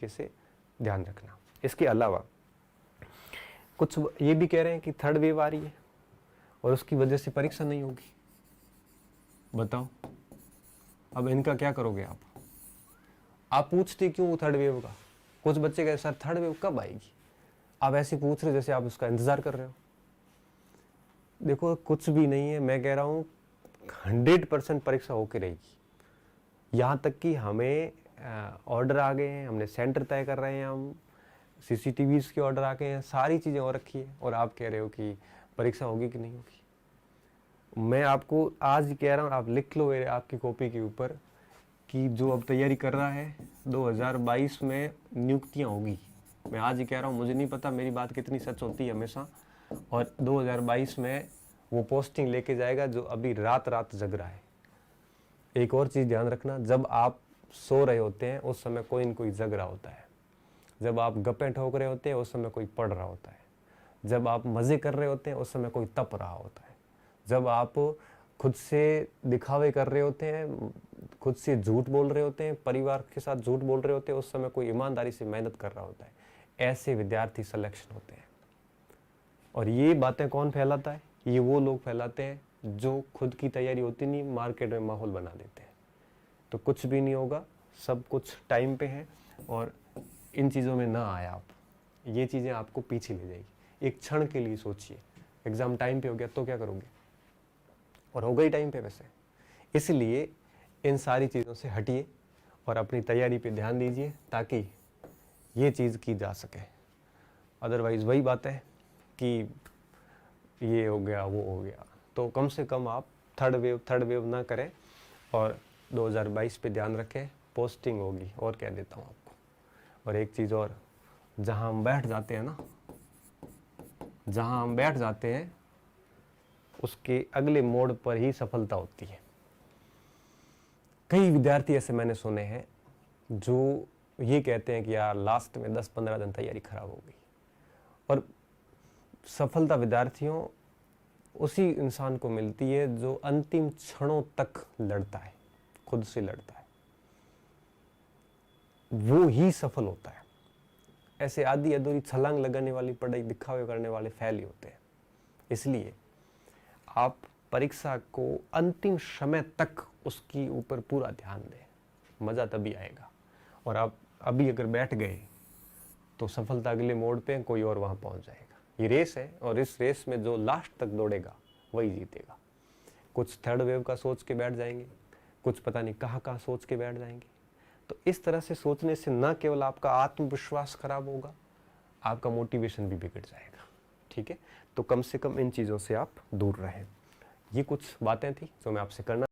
से ध्यान रखना। इसके अलावा कुछ ये भी कह रहे हैं कि थर्ड वेव आ रही है और उसकी वजह से परीक्षा नहीं होगी। बताओ अब इनका क्या करोगे आप पूछते क्यों थर्ड वेव का? कुछ बच्चे कहे सर थर्ड वेव कब आएगी, आप ऐसे पूछ रहे जैसे आप उसका इंतजार कर रहे हो। देखो कुछ भी नहीं है, मैं कह रहा हूँ 100% परीक्षा होके रहेगी। यहाँ तक कि हमें ऑर्डर आ गए हैं, हमने सेंटर तय कर रहे हैं, हम CCTVs के ऑर्डर आ गए हैं, सारी चीज़ें हो रखी है और आप कह रहे हो कि परीक्षा होगी कि नहीं होगी। मैं आपको आज ही कह रहा हूँ, आप लिख लो आपकी कॉपी के ऊपर कि जो अब तैयारी कर रहा है 2022 में नियुक्तियाँ होगी। मैं आज ही कह रहा हूँ, मुझे नहीं पता मेरी बात कितनी सच होती है हमेशा, और 2022 में वो पोस्टिंग लेके जाएगा जो अभी रात रात जग रहा है। एक और चीज़ ध्यान रखना, जब आप सो रहे होते हैं उस समय कोई न कोई जग रहा होता है। जब आप गप्पे ठोक रहे होते हैं उस समय कोई पढ़ रहा होता है। जब आप मज़े कर रहे होते हैं उस समय कोई तप रहा होता है। जब आप खुद से दिखावे कर रहे होते हैं, खुद से झूठ बोल रहे होते हैं, परिवार के साथ झूठ बोल रहे होते हैं, उस समय कोई ईमानदारी से मेहनत कर रहा होता है। ऐसे विद्यार्थी सिलेक्शन होते हैं। और ये बातें कौन फैलाता है? ये वो लोग फैलाते हैं जो खुद की तैयारी होती नहीं, मार्केट में माहौल बना देते हैं। तो कुछ भी नहीं होगा, सब कुछ टाइम पे है और इन चीज़ों में ना आए आप। ये चीज़ें आपको पीछे ले जाएगी। एक क्षण के लिए सोचिए, एग्ज़ाम टाइम पे हो गया तो क्या करोगे? और हो गई टाइम पे वैसे। इसलिए इन सारी चीज़ों से हटिए और अपनी तैयारी पे ध्यान दीजिए ताकि ये चीज़ की जा सके। अदरवाइज़ वही बात है कि ये हो गया वो हो गया। तो कम से कम आप थर्ड वेव ना करें और 2022 पे ध्यान रखें, पोस्टिंग होगी। और क्या देता हूँ आपको, और एक चीज़ और, जहाँ हम बैठ जाते हैं ना, जहाँ हम बैठ जाते हैं उसके अगले मोड़ पर ही सफलता होती है। कई विद्यार्थी ऐसे मैंने सुने हैं जो ये कहते हैं कि यार लास्ट में 10-15 दिन तैयारी खराब हो गई। और सफलता विद्यार्थियों उसी इंसान को मिलती है जो अंतिम क्षणों तक लड़ता है, खुद से लड़ता है, वो ही सफल होता है। ऐसे आधी अधूरी छलांग लगाने वाली, पढ़ाई दिखावे करने वाले फेल ही होते हैं। इसलिए आप परीक्षा को अंतिम समय तक उसकी ऊपर पूरा ध्यान दें, मज़ा तभी आएगा। और आप अभी अगर बैठ गए तो सफलता अगले मोड़ पे कोई और वहाँ पहुँच जाएगा। ये रेस है और इस रेस में जो लास्ट तक दौड़ेगा वही जीतेगा। कुछ थर्ड वेव का सोच के बैठ जाएंगे, कुछ पता नहीं कहाँ सोच के बैठ जाएंगे। तो इस तरह से सोचने से न केवल आपका आत्मविश्वास खराब होगा, आपका मोटिवेशन भी बिगड़ जाएगा। ठीक है, तो कम से कम इन चीज़ों से आप दूर रहें। ये कुछ बातें थी जो मैं आपसे करना